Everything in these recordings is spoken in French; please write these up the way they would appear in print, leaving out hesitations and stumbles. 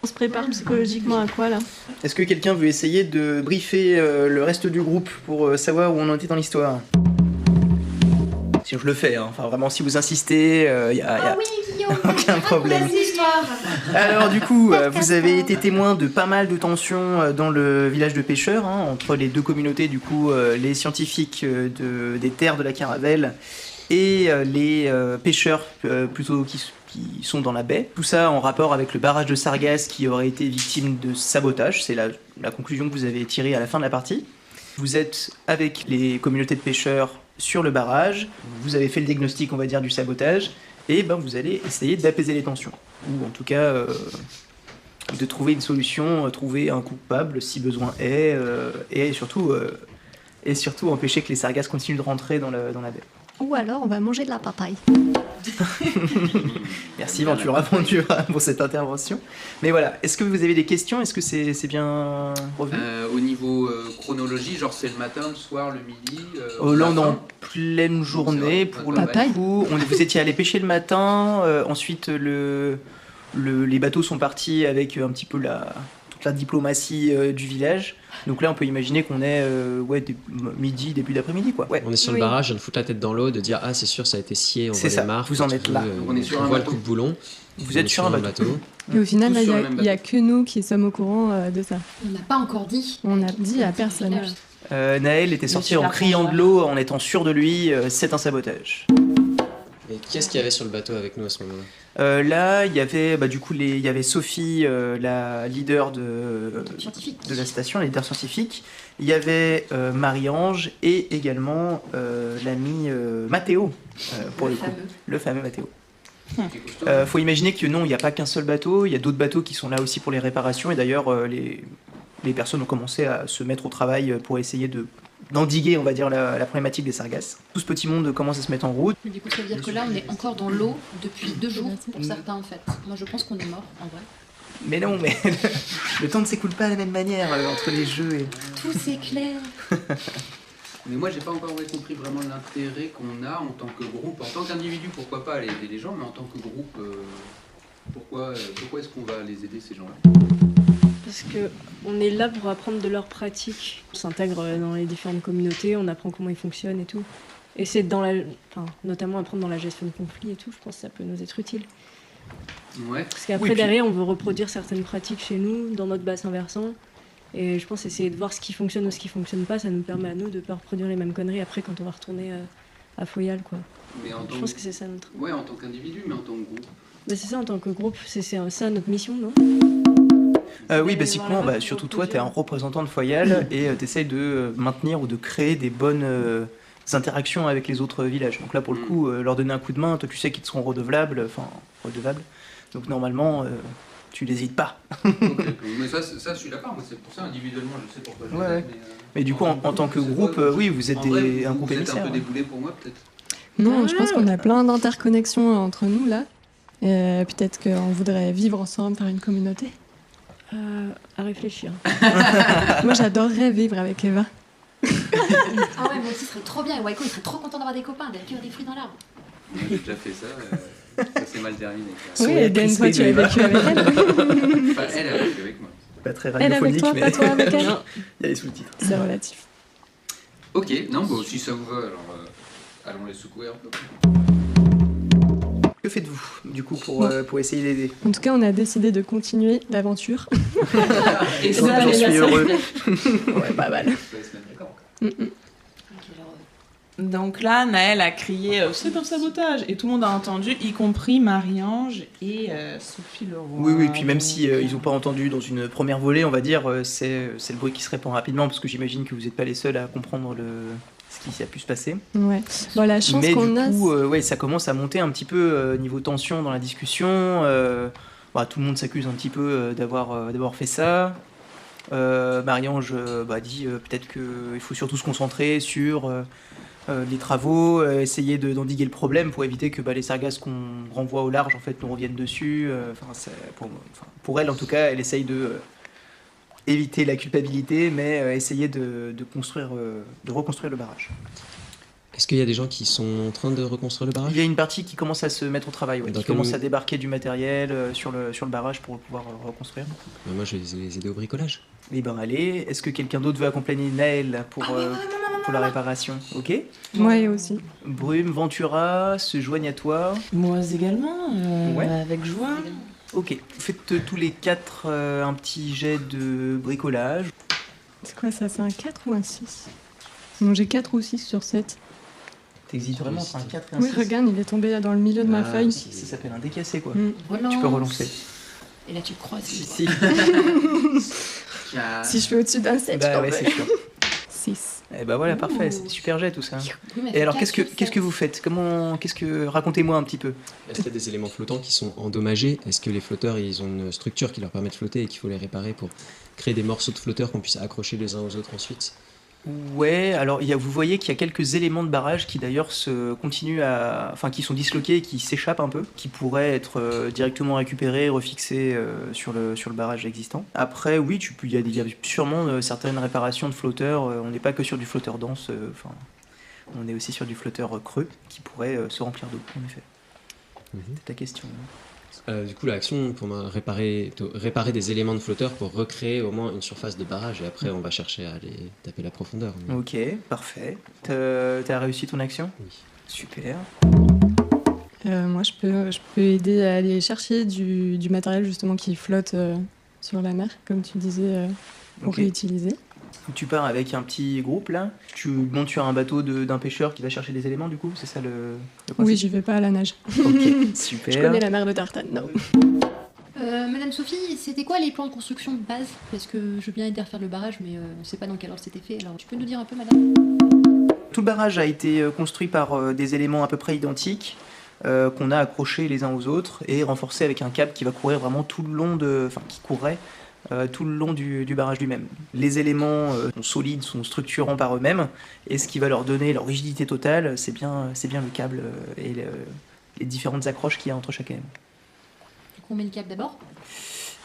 On se prépare psychologiquement à quoi là? Est-ce que quelqu'un veut essayer de briefer le reste du groupe pour savoir où on en était dans l'histoire? Si je le fais, hein. Enfin vraiment si vous insistez, y a oui, Guillaume, aucun problème. Alors du coup, vous avez été témoin de pas mal de tensions dans le village de pêcheurs, hein, entre les deux communautés, du coup, les scientifiques des terres de la Caravelle et les pêcheurs plutôt qui sont dans la baie. Tout ça en rapport avec le barrage de Sargasses qui aurait été victime de sabotage. C'est la conclusion que vous avez tirée à la fin de la partie. Vous êtes avec les communautés de pêcheurs sur le barrage, vous avez fait le diagnostic, on va dire, du sabotage, et ben vous allez essayer d'apaiser les tensions. Ou en tout cas, de trouver une solution, trouver un coupable si besoin est, et surtout empêcher que les sargasses continuent de rentrer dans la baie. Ou alors on va manger de la papaye. Merci Ventura pour cette intervention. Mais voilà, est-ce que vous avez des questions? Est-ce que c'est bien revenu? Au niveau chronologie, genre c'est le matin, le soir, le midi Là on est en pleine journée pour le coup. Vous étiez allé pêcher le matin, ensuite les bateaux sont partis avec un petit peu toute la diplomatie du village. Donc là on peut imaginer qu'on est midi, début d'après-midi quoi. Ouais. On est sur le barrage, on fout la tête dans l'eau, de dire ah c'est sûr ça a été scié, on voit les marques. Vous en êtes là. On est sur un voit bateau. le coupe-boulon. Vous êtes sur un bateau. Et au final, Tous sur le il même n'y a bateau. que nous qui sommes au courant de ça. On n'a pas encore dit. On a dit à personne. Naël était sorti en criant de l'eau, en étant sûr de lui, c'est un sabotage. Et qu'est-ce qu'il y avait sur le bateau avec nous à ce moment-là? Là, il y avait il y avait Sophie, la leader de la station, la leader scientifique. Il y avait Marie-Ange et également l'ami Mathéo, pour le coup. Le fameux Mathéo. Faut imaginer que non, il n'y a pas qu'un seul bateau, il y a d'autres bateaux qui sont là aussi pour les réparations, et d'ailleurs les personnes ont commencé à se mettre au travail pour essayer d'endiguer, on va dire, la problématique des sargasses. Tout ce petit monde commence à se mettre en route. Mais du coup, ça veut dire que là, on est encore dans l'eau depuis 2 jours pour certains en fait. Moi, je pense qu'on est mort en vrai. Mais non, mais le temps ne s'écoule pas de la même manière entre les jeux et... Tout s'éclaire. Mais moi j'ai pas encore compris vraiment l'intérêt qu'on a en tant que groupe. En tant qu'individu, pourquoi pas aller aider les gens, mais en tant que groupe, pourquoi est-ce qu'on va les aider ces gens-là? Parce qu'on est là pour apprendre de leurs pratiques. On s'intègre dans les différentes communautés, on apprend comment ils fonctionnent et tout. Et c'est notamment apprendre dans la gestion de conflits et tout, je pense que ça peut nous être utile. Ouais. Parce qu'après, derrière, on veut reproduire certaines pratiques chez nous, dans notre bassin versant. Et je pense essayer de voir ce qui fonctionne ou ce qui fonctionne pas, ça nous permet à nous de pas reproduire les mêmes conneries après quand on va retourner à Foyal, quoi. Mais Je pense que c'est ça notre... Ouais, en tant qu'individu, mais en tant que groupe. Mais c'est ça, en tant que groupe, c'est ça notre mission, non? Oui, basiquement, surtout toi, t'es un représentant de Foyal et t'essayes de maintenir ou de créer des bonnes interactions avec les autres villages. Donc là, pour le coup, leur donner un coup de main, toi tu sais qu'ils te seront redevables. Donc normalement, tu n'hésites pas. Okay. Mais ça, je suis d'accord, moi c'est pour ça, individuellement, je sais pourquoi je les aide, mais du coup, en tant que groupe, oui, vous êtes un groupe émissaire. Vous êtes un peu déboulé pour moi, peut-être? Non, je pense qu'on a plein d'interconnexions entre nous, là. Peut-être qu'on voudrait vivre ensemble, faire une communauté. À réfléchir. Moi, j'adorerais vivre avec Eva. Ah ouais, moi aussi, ce serait trop bien. Waiko, il serait trop content d'avoir des copains, d'aller cueillir des fruits dans l'arbre. J'ai déjà fait ça, ça s'est mal terminé. Oui, et Ben, toi, tu as vécu avec elle. Enfin, elle a vécu avec moi. Pas très Elle avec radiophonique, toi, mais pas toi avec elle. il y a les sous-titres. C'est relatif. Ok, non, bon, si ça vous va, alors allons les secouer un peu. Que faites-vous, du coup, pour essayer d'aider? En tout cas, on a décidé de continuer l'aventure. Et ça, J'en suis heureux. Ouais, pas mal. D'accord. Donc là, Naël a crié c'est un sabotage et tout le monde a entendu, y compris Marie-Ange et Sophie Leroy. Oui, puis même si ils n'ont pas entendu dans une première volée, on va dire, c'est le bruit qui se répand rapidement, parce que j'imagine que vous n'êtes pas les seuls à comprendre ce qui a pu se passer. Ouais. Bon, la chance Mais qu'on a. du coup, ça commence à monter un petit peu niveau tension dans la discussion. Tout le monde s'accuse un petit peu d'avoir fait ça. Marie-Ange dit peut-être qu'il faut surtout se concentrer sur les travaux, essayer d'endiguer le problème pour éviter que les sargasses qu'on renvoie au large en fait nous reviennent dessus. Pour elle en tout cas, elle essaye éviter la culpabilité, mais essayer de reconstruire le barrage. Est-ce qu'il y a des gens qui sont en train de reconstruire le barrage? Il y a une partie qui commence à se mettre au travail, Dans qui quel commence moment à débarquer du matériel sur le barrage pour pouvoir reconstruire. Moi, je vais les aider au bricolage. Et ben allez, est-ce que quelqu'un d'autre veut accompagner Naël pour la réparation? Ok. Moi aussi. Brume, Ventura se joignent à toi. Moi également, Ouais. avec joie. Ok. Faites tous les 4 un petit jet de bricolage. C'est quoi ça? C'est un 4 ou un 6? Non, j'ai 4 ou 6 sur 7. T'hésites vraiment entre un 4 et un Oui, 6. regarde, il est tombé là dans le milieu de ma feuille. Ça s'appelle un décassé quoi. Mm. Tu peux relancer. Et là, tu croises. Si. Si je fais au-dessus d'un 7, Bah ouais, c'est sûr. 6. Et bah voilà, parfait, c'est des super jet tout ça. Oui, mais Et alors, quatre qu'est-ce sur que vous faites? Racontez-moi un petit peu. Est-ce qu'il y a des éléments flottants qui sont endommagés? Est-ce que les flotteurs, ils ont une structure qui leur permet de flotter et qu'il faut les réparer pour créer des morceaux de flotteurs qu'on puisse accrocher les uns aux autres ensuite? Ouais, alors vous voyez qu'il y a quelques éléments de barrage qui d'ailleurs qui sont disloqués et qui s'échappent un peu, qui pourraient être directement récupérés, refixés sur le barrage existant. Après, oui, il y a sûrement certaines réparations de flotteurs. On n'est pas que sur du flotteur dense, on est aussi sur du flotteur creux qui pourrait se remplir d'eau, en effet. C'est ta question. Du coup, l'action pour réparer des éléments de flotteurs pour recréer au moins une surface de barrage et après on va chercher à aller taper la profondeur. Ok, parfait. T'as réussi ton action? Oui. Super. Moi, je peux aider à aller chercher du matériel justement qui flotte sur la mer, comme tu disais, pour Ok. réutiliser. Tu pars avec un petit groupe là, tu montes sur un bateau d'un pêcheur qui va chercher des éléments du coup, c'est ça le Oui, principe? j'y vais pas à la nage. Ok, super. Je connais la mer de Tartane, non. Madame Sophie, c'était quoi les plans de construction de base? Parce que je veux bien aider à refaire le barrage, mais on sait pas dans quel ordre c'était fait. Alors tu peux nous dire un peu, madame? Tout le barrage a été construit par des éléments à peu près identiques qu'on a accrochés les uns aux autres et renforcés avec un câble qui va courir vraiment tout le long qui courait tout le long du barrage lui-même. Les éléments sont solides, sont structurants par eux-mêmes, et ce qui va leur donner leur rigidité totale, c'est bien le câble et les différentes accroches qu'il y a entre chaque élément. On met le câble d'abord.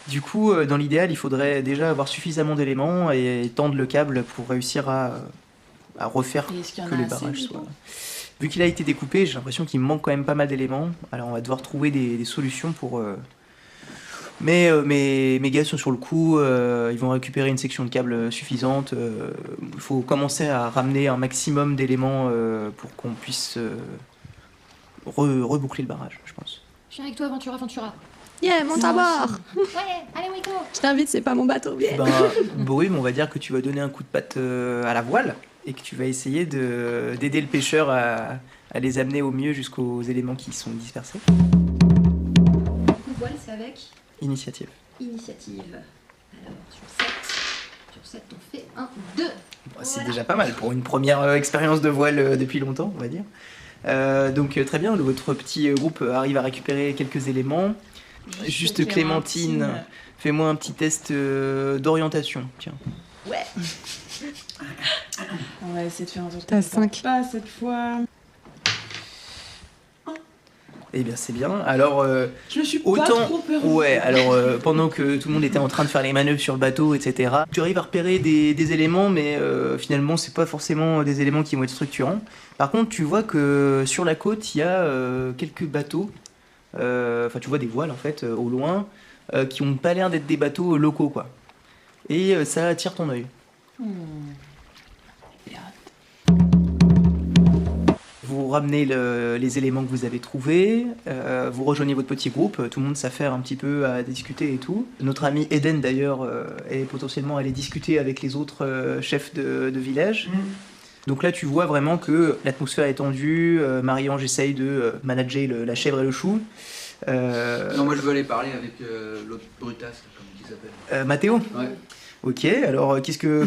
Du coup, dans l'idéal, il faudrait déjà avoir suffisamment d'éléments et tendre le câble pour réussir à refaire Et est-ce qu'il y en que a le assez, barrage du soit... coup Vu qu'il a été découpé, j'ai l'impression qu'il manque quand même pas mal d'éléments. Alors on va devoir trouver des solutions pour... Mais mes gars sont sur le coup, ils vont récupérer une section de câble suffisante. Il faut commencer à ramener un maximum d'éléments pour qu'on puisse reboucler le barrage, je pense. Je viens avec toi, Ventura. Yeah, monte à bord! Ouais, allez, Wiko. Je t'invite, c'est pas mon bateau. Ben, Brume, on va dire que tu vas donner un coup de patte à la voile et que tu vas essayer d'aider le pêcheur à les amener au mieux jusqu'aux éléments qui sont dispersés. Du coup, voile, c'est avec Initiative. initiative. Alors, sur 7, on fait 1, 2. Bon, c'est Voilà. déjà pas mal pour une première expérience de voile depuis longtemps, on va dire. Donc très bien, votre petit groupe arrive à récupérer quelques éléments. Juste Clémentine, fais-moi un petit test d'orientation. Tiens. Ouais. On va essayer de faire un truc. T'as 5. Pas cette fois. Eh bien c'est bien. Alors Je me suis pas autant, trop peur. ouais. Alors pendant que tout le monde était en train de faire les manœuvres sur le bateau, etc. Tu arrives à repérer des éléments, mais finalement c'est pas forcément des éléments qui vont être structurants. Par contre, tu vois que sur la côte il y a quelques bateaux. Enfin, tu vois des voiles en fait au loin qui ont pas l'air d'être des bateaux locaux quoi. Et ça attire ton œil. Vous ramenez les éléments que vous avez trouvés, vous rejoignez votre petit groupe, tout le monde s'affaire un petit peu à discuter et tout. Notre ami Eden d'ailleurs est potentiellement allé discuter avec les autres chefs de village. Donc là tu vois vraiment que l'atmosphère est tendue, Marie-Ange essaye de manager la chèvre et le chou. Non, moi je veux aller parler avec l'autre brutasse, comme il s'appelle. Mathéo. Ouais. Ok, alors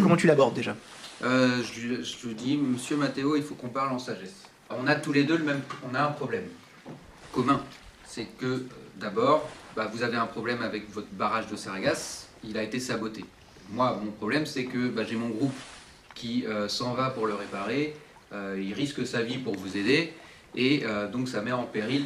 comment tu l'abordes déjà? Je lui dis, monsieur Mathéo, il faut qu'on parle en sagesse. On a tous les deux on a un problème commun. C'est que d'abord, vous avez un problème avec votre barrage de Sargasses, il a été saboté. Moi, mon problème, c'est que j'ai mon groupe qui s'en va pour le réparer, il risque sa vie pour vous aider, Et donc ça met en péril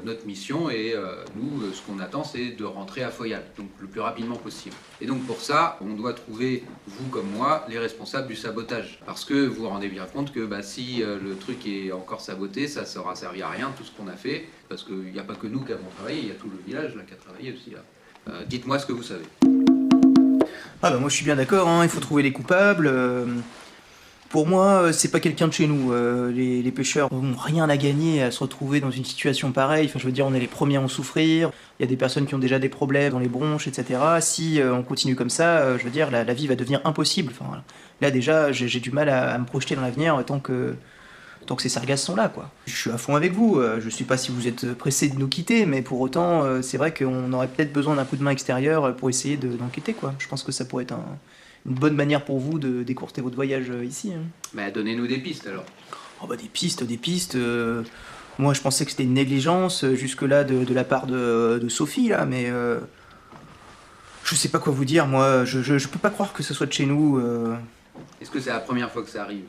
notre mission et nous, ce qu'on attend, c'est de rentrer à Foyal, donc le plus rapidement possible. Et donc pour ça, on doit trouver, vous comme moi, les responsables du sabotage. Parce que vous vous rendez bien compte que si le truc est encore saboté, ça ne sera servi à rien, tout ce qu'on a fait, parce qu'il n'y a pas que nous qui avons travaillé, il y a tout le village là, qui a travaillé aussi. Là. Dites-moi ce que vous savez. Ah bah moi je suis bien d'accord, hein, il faut trouver les coupables. Pour moi, c'est pas quelqu'un de chez nous. Les pêcheurs n'ont rien à gagner à se retrouver dans une situation pareille. Enfin, je veux dire, on est les premiers à en souffrir. Il y a des personnes qui ont déjà des problèmes dans les bronches, etc. Si on continue comme ça, je veux dire, la vie va devenir impossible. Enfin, là déjà, j'ai du mal à me projeter dans l'avenir tant que ces sargasses sont là, quoi. Je suis à fond avec vous. Je sais pas si vous êtes pressés de nous quitter, mais pour autant, c'est vrai qu'on aurait peut-être besoin d'un coup de main extérieur pour essayer d'enquêter, quoi. Je pense que ça pourrait être une bonne manière pour vous de décourter votre voyage ici. Hein. Bah, donnez-nous des pistes alors. Oh bah des pistes. Moi je pensais que c'était une négligence jusque-là de la part de Sophie, là, mais je sais pas quoi vous dire, moi. Je peux pas croire que ce soit de chez nous. Est-ce que c'est la première fois que ça arrive ?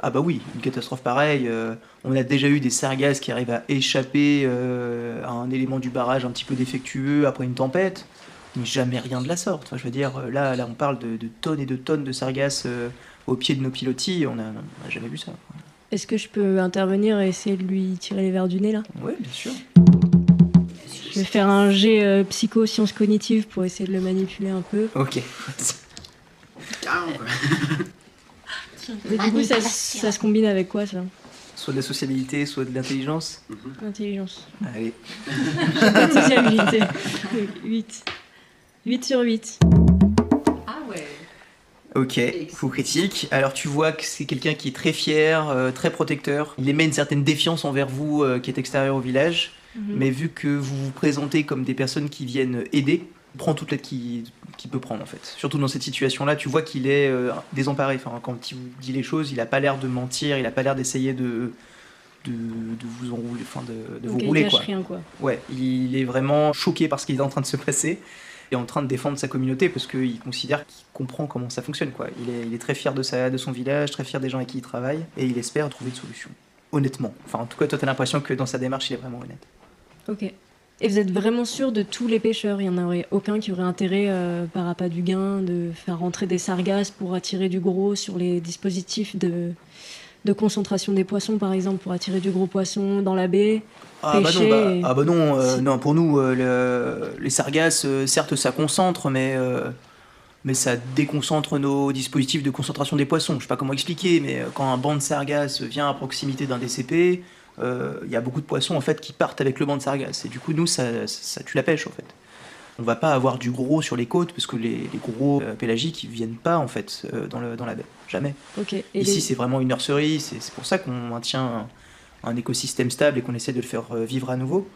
Ah bah oui, une catastrophe pareille. On a déjà eu des sargasses qui arrivent à échapper à un élément du barrage un petit peu défectueux après une tempête. Mais jamais rien de la sorte. Enfin, je veux dire, là on parle de tonnes et de tonnes de sargasses au pied de nos pilotis. On n'a jamais vu ça. Est-ce que je peux intervenir et essayer de lui tirer les verres du nez là ? Oui, bien sûr. Je vais faire un jet psycho-sciences cognitives pour essayer de le manipuler un peu. Ok. Carrément, quoi. Mais du coup, ça se combine avec quoi ça ? Soit de la sociabilité, soit de l'intelligence. L'intelligence. Allez. Pas de sociabilité. 8 sur 8. Ah ouais. Ok, coup critique. Alors tu vois que c'est quelqu'un qui est très fier, très protecteur. Il émet une certaine défiance envers vous qui est extérieur au village. Mais vu que vous vous présentez comme des personnes qui viennent aider, il prend toute l'aide qu'il peut prendre en fait. Surtout dans cette situation-là, tu vois qu'il est désemparé. Enfin, quand il vous dit les choses, il n'a pas l'air de mentir, il n'a pas l'air d'essayer de vous enrouler, enfin de vous rouler, il cache quoi. rien, quoi. Ouais, il est vraiment choqué par ce qui est en train de se passer et en train de défendre sa communauté parce qu'il considère qu'il comprend comment ça fonctionne, quoi. Il est très fier de son village, très fier des gens avec qui il travaille et il espère trouver une solution. Honnêtement. Enfin, en tout cas, toi, t'as l'impression que dans sa démarche, il est vraiment honnête. Ok. Et vous êtes vraiment sûr de tous les pêcheurs ? Il n'y en aurait aucun qui aurait intérêt, par appât du gain, de faire rentrer des sargasses pour attirer du gros sur les dispositifs de concentration des poissons, par exemple, pour attirer du gros poisson dans la baie, pêcher... Non, pour nous, les sargasses, certes, ça concentre, mais ça déconcentre nos dispositifs de concentration des poissons. Je sais pas comment expliquer, mais quand un banc de sargasses vient à proximité d'un DCP, y a beaucoup de poissons en fait qui partent avec le banc de sargasses. Et du coup, nous, ça tue la pêche en fait. On va pas avoir du gros sur les côtes parce que les gros pélagiques ils viennent pas en fait dans la baie. Jamais. Okay. Ici, c'est vraiment une nurserie. C'est pour ça qu'on maintient un écosystème stable et qu'on essaie de le faire vivre à nouveau.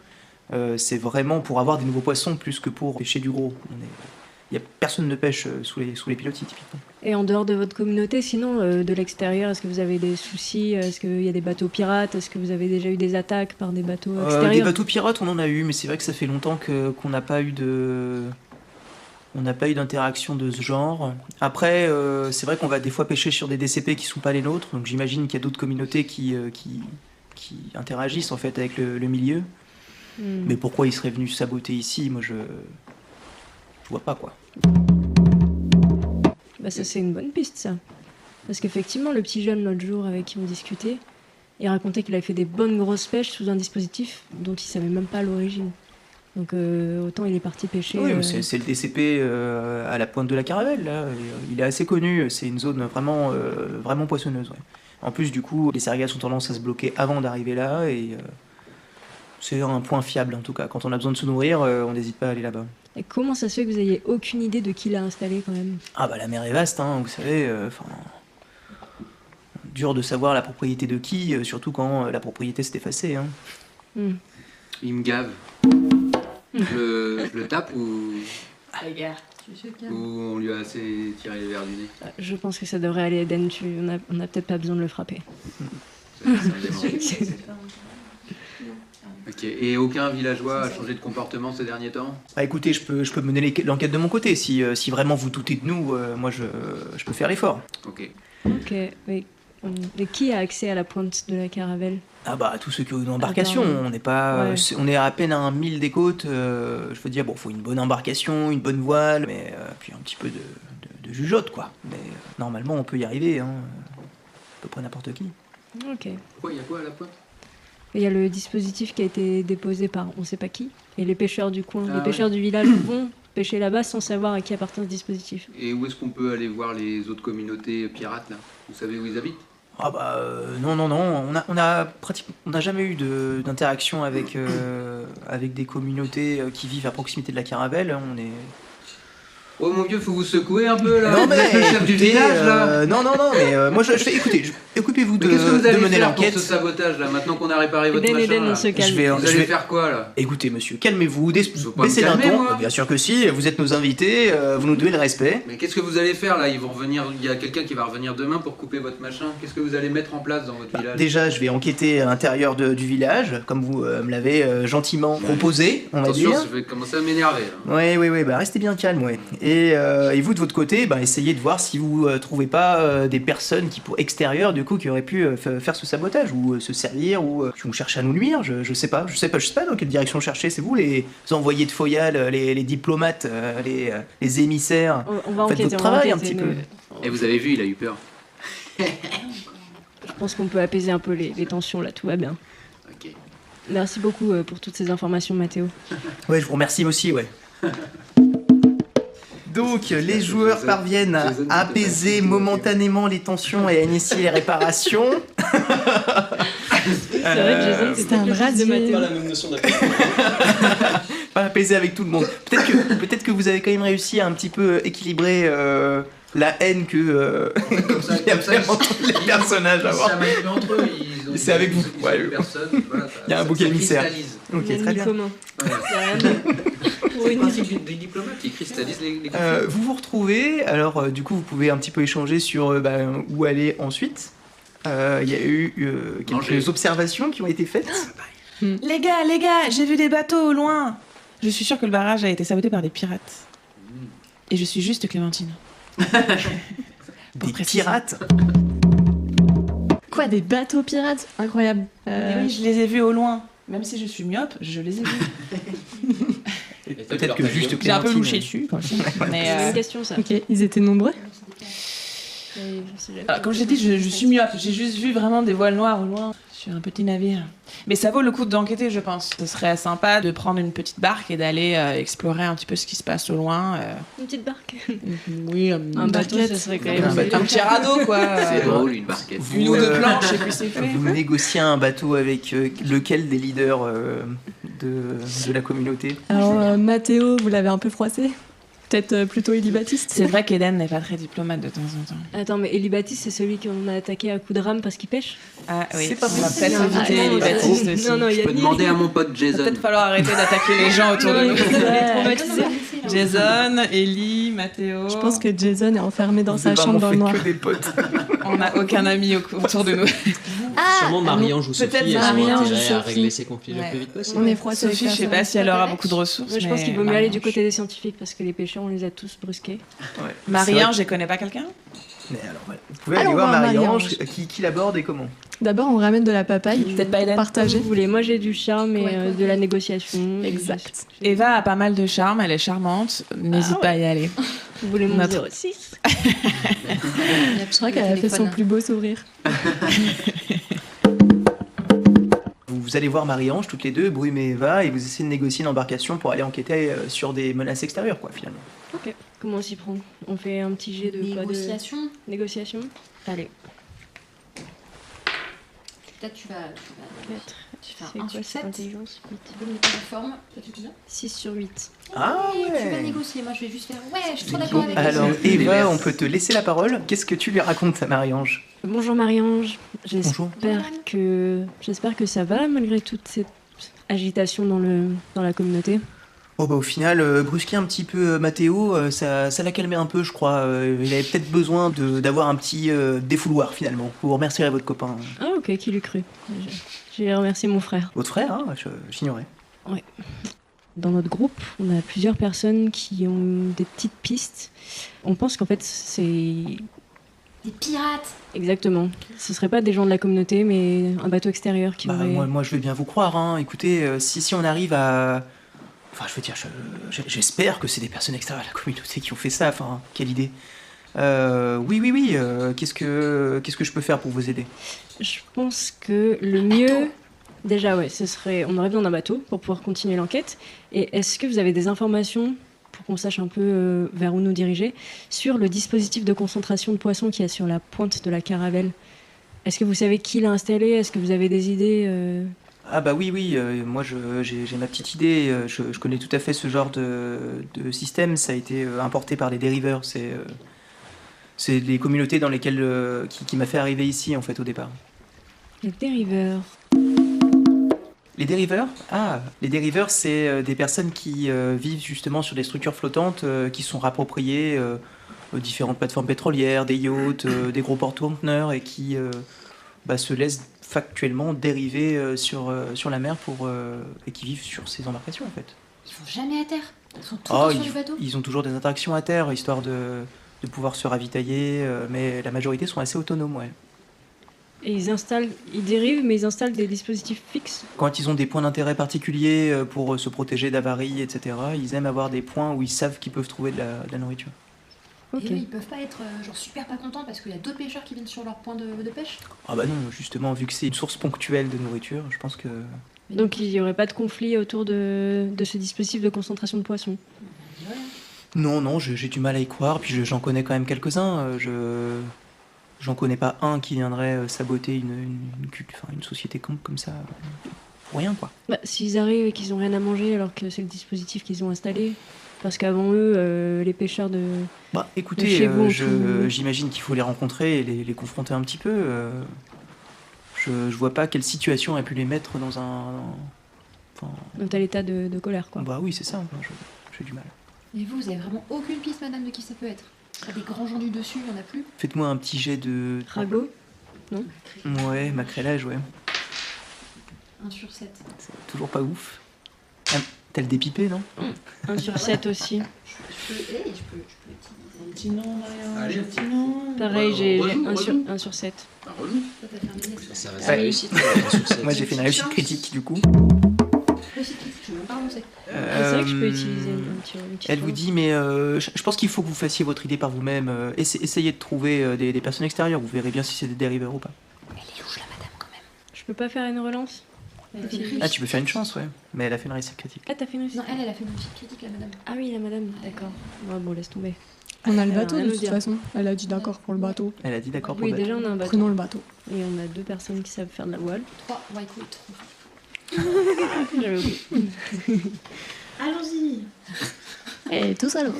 C'est vraiment pour avoir des nouveaux poissons plus que pour pêcher du gros. Personne ne pêche sous les pilotis typiquement. Et en dehors de votre communauté, sinon, de l'extérieur, est-ce que vous avez des soucis ? Est-ce qu'il y a des bateaux pirates ? Est-ce que vous avez déjà eu des attaques par des bateaux extérieurs ? Des bateaux pirates, on en a eu, mais c'est vrai que ça fait longtemps qu'on n'a pas eu d'interaction de ce genre. Après, c'est vrai qu'on va des fois pêcher sur des DCP qui sont pas les nôtres, donc j'imagine qu'il y a d'autres communautés qui interagissent en fait avec le milieu. Mais pourquoi ils seraient venus saboter ici ? Moi, je vois pas, quoi. Bah ça, c'est une bonne piste, ça. Parce qu'effectivement, le petit jeune, l'autre jour, avec qui on discutait, il racontait qu'il avait fait des bonnes grosses pêches sous un dispositif dont il savait même pas l'origine. Donc autant il est parti pêcher... Oui, mais c'est le DCP à la pointe de la Caravelle, là. Il est assez connu, c'est une zone vraiment, vraiment poissonneuse, ouais. En plus, du coup, les sargasses ont tendance à se bloquer avant d'arriver là, et c'est un point fiable, en tout cas. Quand on a besoin de se nourrir, on n'hésite pas à aller là-bas. Et comment ça se fait que vous ayez aucune idée de qui l'a installé, quand même ? Ah bah la mer est vaste, hein, vous savez, dur de savoir la propriété de qui, surtout quand la propriété s'est effacée. Hein. Il me gave. Je le tape ou on lui a assez tiré les verres du nez. Je pense que ça devrait aller, Eden. On a peut-être pas besoin de le frapper. Ça me démange. Ok. Et aucun villageois a changé de comportement ces derniers temps ? Ah, écoutez, je peux mener l'enquête de mon côté. Si vraiment vous doutez de nous, moi je peux faire l'effort. Ok. Ok, oui. Et qui a accès à la pointe de la Caravelle? Ah bah tous ceux qui ont une embarcation, Attends. on n'est pas, Ouais. on est à peine à 1000 des côtes. Je veux dire, bon, faut une bonne embarcation, une bonne voile, mais puis un petit peu de jugeote quoi. Mais normalement, on peut y arriver, hein, à peu près n'importe qui. Ok. Pourquoi il y a quoi à la pointe? Il y a le dispositif qui a été déposé par on sait pas qui, et les pêcheurs du coin, Ah les pêcheurs du village vont pêcher là-bas sans savoir à qui appartient ce dispositif. Et où est-ce qu'on peut aller voir les autres communautés pirates là? Vous savez où ils habitent? Ah bah non, on n'a jamais eu d'interaction avec avec des communautés qui vivent à proximité de la Caravelle. On est Oh mon vieux, faut vous secouer un peu là. non Vous êtes le chef du écoutez, village là. non, mais moi je fais. Écoutez, occupez-vous Mais qu'est-ce que vous de allez mener faire pour l'enquête. ce sabotage là, maintenant qu'on a réparé votre Eden, machin on là? se calme. Je vais, Vous je allez vais- faire quoi là? Écoutez, monsieur, calmez-vous, veux pas me baissez d'un calmer, ton. moi. Bien sûr que si, vous êtes nos invités, vous nous devez le respect. Mais qu'est-ce que vous allez faire là? Ils vont revenir, il y a quelqu'un qui va revenir demain pour couper votre machin. Qu'est-ce que vous allez mettre en place dans votre village? Déjà, je vais enquêter à l'intérieur du village, comme vous me l'avez gentiment proposé, on va Attention, dire. je vais commencer à m'énerver là. Oui, bah restez bien calme, ouais. Et vous de votre côté, bah, essayez de voir si vous trouvez pas des personnes extérieures du coup qui auraient pu faire ce sabotage ou se servir ou qui ont cherché à nous nuire. Je sais pas dans quelle direction chercher. C'est vous les envoyés de Foyal, les diplomates, les émissaires. On va Faites enquêter, votre on va travail un enquêter, petit peu. mais Et vous avez vu, il a eu peur. Je pense qu'on peut apaiser un peu les tensions là, tout va bien. Ok. Merci beaucoup pour toutes ces informations, Mathéo. Ouais, je vous remercie aussi, ouais. Donc, les joueurs Jason- parviennent à Jason, apaiser momentanément les tensions et à initier les réparations. C'est vrai que Jason, c'est un vrai de dieu. Mathéo. la même notion d'appel. Pas apaiser avec tout le monde. Peut-être que vous avez quand même réussi à un petit peu équilibrer la haine que Comme ça, il y a entre les personnages à Ils voir. s'amalient entre eux. C'est avec vous. Ils ont Ouais. deux personnes, voilà, Il y a un ça bouc émissaire. cristallise. Ok, On a très mis bien. commun. Voilà. Y a rien de- Pour C'est une le principe des diplomates, ils cristallisent les conflits. Vous vous retrouvez, alors du coup vous pouvez un petit peu échanger sur où aller ensuite. Il y a eu quelques Manger. observations qui ont été faites. Les gars, j'ai vu des bateaux au loin. Je suis sûre que le barrage a été saboté par des pirates. Et je suis juste Clémentine. Des préciser. pirates. Quoi, des bateaux pirates? Incroyable. Et oui, je les ai vus au loin. Même si je suis myope, je les ai vus. Peut-être que juste J'ai un peu Clémentine. louché dessus, comme ça. Mais C'est une question, ça. Ok, ils étaient nombreux. Mais je sais jamais. comme je l'ai dit, je suis myope. J'ai juste vu vraiment des voiles noires au loin. Je suis un petit navire. Mais ça vaut le coup d'enquêter, je pense. Ce serait sympa de prendre une petite barque et d'aller explorer un petit peu ce qui se passe au loin. Une petite barque. Oui, Un bateau, ça serait quand même. Un bateau. un petit radeau, quoi. C'est drôle, une barquette. Une ou deux planches, et puis c'est fait. Vous négociez un bateau avec lequel des leaders de la communauté? Alors, Mathéo, vous l'avez un peu froissé? Peut-être plutôt Élie Baptiste? C'est vrai qu'Eden n'est pas très diplomate de temps en temps. Attends, mais Élie Baptiste, c'est celui qu'on a attaqué à coups de rame parce qu'il pêche? Ah oui, C'est pas on va possible. peut-être Ah, éviter non, les c'est- baptistes aussi. Non, non, il y Je a peux ni- demander à mon pote Il va Jason. peut-être falloir arrêter d'attaquer les gens autour de Non, nous. il est Ouais. traumatisé. Jason, Ellie, Mathéo. Je pense que Jason est enfermé dans Vous sa avez chambre vraiment dans le fait noir. que des potes. On n'a aucun ami autour de nous. Sûrement Marie-Ange ou Sophie, peut-être elles ont Marie-Ange ou intérêt à Sophie. régler ces conflits le Ouais. plus vite possible. On est froissé avec Sophie, je sais personne. pas si elle aura beaucoup de ressources. Moi, je pense mais qu'il vaut mieux aller du Marie-Ange. côté des scientifiques parce que les pêcheurs, on les a tous brusqués. Marie-Ange, je connais pas quelqu'un. Mais alors, voilà. Vous pouvez Alors, aller voir on va voir Marie-Ange, Marie-Ange. qui l'aborde et comment. D'abord, on ramène de la papaye. Peut-être pas Eden. Partagée. Vous voulez, moi j'ai du charme et Ouais, quoi. de la négociation. Exact. Eva a pas mal de charme, elle est charmante. N'hésite pas à y aller. Vous voulez mon Notre- 06? Je crois qu'elle a fait son plus beau sourire. Vous allez voir Marie-Ange, toutes les deux, Brume et Eva, et vous essayez de négocier une embarcation pour aller enquêter sur des menaces extérieures, quoi, finalement. Comment on s'y prend? On fait un petit jet de quoi, de Négociation. négociation? Allez, Peut-être tu vas 4. tu fais C'est un quoi sur cette 7. intelligence? Tu peux me mettre la forme. Toi, tu fais bien 6 sur 8. Ah Oui, tu vas ouais. négocier. Moi, je vais juste faire. Ouais, je suis trop d'accord avec Alors, toi. Eva, on peut te laisser la parole. Qu'est-ce que tu lui racontes à Marie-Ange? Bonjour Marie-Ange. Bonjour. J'espère que ça va malgré toute cette agitation dans la communauté. Oh bah au final, brusquer un petit peu Mathéo, ça l'a calmé un peu, je crois. Il avait peut-être besoin d'avoir un petit défouloir, finalement. Vous remercierez votre copain. Ah ok, qui l'eût cru? J'ai remercié mon frère. Votre frère, hein, j'ignorais. Dans notre groupe, on a plusieurs personnes qui ont des petites pistes. On pense qu'en fait, c'est Des pirates. Exactement. Ce serait pas des gens de la communauté, mais un bateau extérieur qui Bah, aurait... moi, je veux bien vous croire. Hein. Écoutez, si on arrive à... Enfin, je veux dire, j'espère que c'est des personnes extérieures à la communauté qui ont fait ça. Enfin, quelle idée. Oui. Qu'est-ce que je peux faire pour vous aider? Je pense que le mieux... Déjà, ouais, ce serait... On aurait besoin d'un bateau pour pouvoir continuer l'enquête. Et est-ce que vous avez des informations, pour qu'on sache un peu vers où nous diriger, sur le dispositif de concentration de poissons qu'il y a sur la pointe de la caravelle? Est-ce que vous savez qui l'a installé? Est-ce que vous avez des idées Ah bah oui, moi j'ai ma petite idée. Je connais tout à fait ce genre de système. Ça a été importé par les dériveurs. C'est les communautés dans lesquelles qui m'a fait arriver ici en fait au départ. Les dériveurs. Les dériveurs? Ah, les dériveurs, c'est des personnes qui vivent justement sur des structures flottantes qui sont rappropriées aux différentes plateformes pétrolières, des yachts, des gros porte-conteneurs et qui se laissent factuellement dériver sur la mer et qui vivent sur ces embarcations en fait. Ils vont jamais à terre. Ils sont tout le temps sur les bateaux. Ils ont toujours des interactions à terre histoire de pouvoir se ravitailler, mais la majorité sont assez autonomes, ouais. Et ils dérivent, mais ils installent des dispositifs fixes. Quand ils ont des points d'intérêt particuliers pour se protéger d'avaries, etc., ils aiment avoir des points où ils savent qu'ils peuvent trouver de la nourriture. Ok. Et eux, ils peuvent pas être genre super pas contents parce qu'il y a d'autres pêcheurs qui viennent sur leur point de pêche. Ah bah non, justement, vu que c'est une source ponctuelle de nourriture, je pense que... Donc il n'y aurait pas de conflit autour de ce dispositif de concentration de poissons. Non, j'ai du mal à y croire, puis j'en connais quand même quelques-uns. J'en connais pas un qui viendrait saboter une société comme ça. Pour rien, quoi. Bah, s'ils arrivent et qu'ils ont rien à manger alors que c'est le dispositif qu'ils ont installé, parce qu'avant eux, les pêcheurs de... Bah de écoutez, chez vous, j'imagine qu'il faut les rencontrer et les confronter un petit peu. Je vois pas quelle situation a pu les mettre dans Dans tel état de colère, quoi. Bah oui, c'est ça, j'ai du mal. Et vous avez vraiment aucune piste, madame, de qui ça peut être? Il y a des grands gens du dessus, il y en a plus. Faites-moi un petit jet de... Ragot? Non? Ouais, macrélage, ouais. 1 sur 7. C'est toujours pas ouf. Ah, t'as le dépipé, non? 1 sur 7 aussi. Je peux utiliser. Un petit nom, Marianne. Allez. Un petit nom. Pareil, j'ai Rejoue. 1 sur 7. Bah, rejoue. Toi, t'as fait un ménès, là. Ça Ouais. reste une réussite. un sur sept. Moi, j'ai fait une réussite critique, du coup. Réussite critique, je vais même pas renoncer. C'est vrai que je peux utiliser une petite Elle vous dit, mais je pense qu'il faut que vous fassiez votre idée par vous-même. Essayez de trouver des personnes extérieures. Vous verrez bien si c'est des dériveurs ou pas. Elle est louche, la madame, quand même. Je peux pas faire une relance? Elle a fait une réussite. Ah, tu peux faire une chance, ouais. Mais elle a fait une réussite critique. Ah, t'as fait une réussite? Non, elle a fait une réussite critique, la madame. Ah oui, la madame, d'accord. Ouais, bon, laisse tomber. On a le Elle a bateau rien de à toute dire. façon. Elle a dit d'accord pour le bateau. Elle a dit d'accord pour Oui, le bateau. déjà on a un bateau. Prenons le bateau. Et on a 2 personnes qui savent faire de la voile. 3, on va écouter. J'avais oublié. Allons-y. Et tout seul.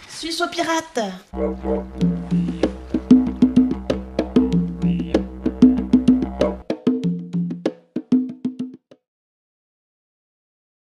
Suis aux pirates.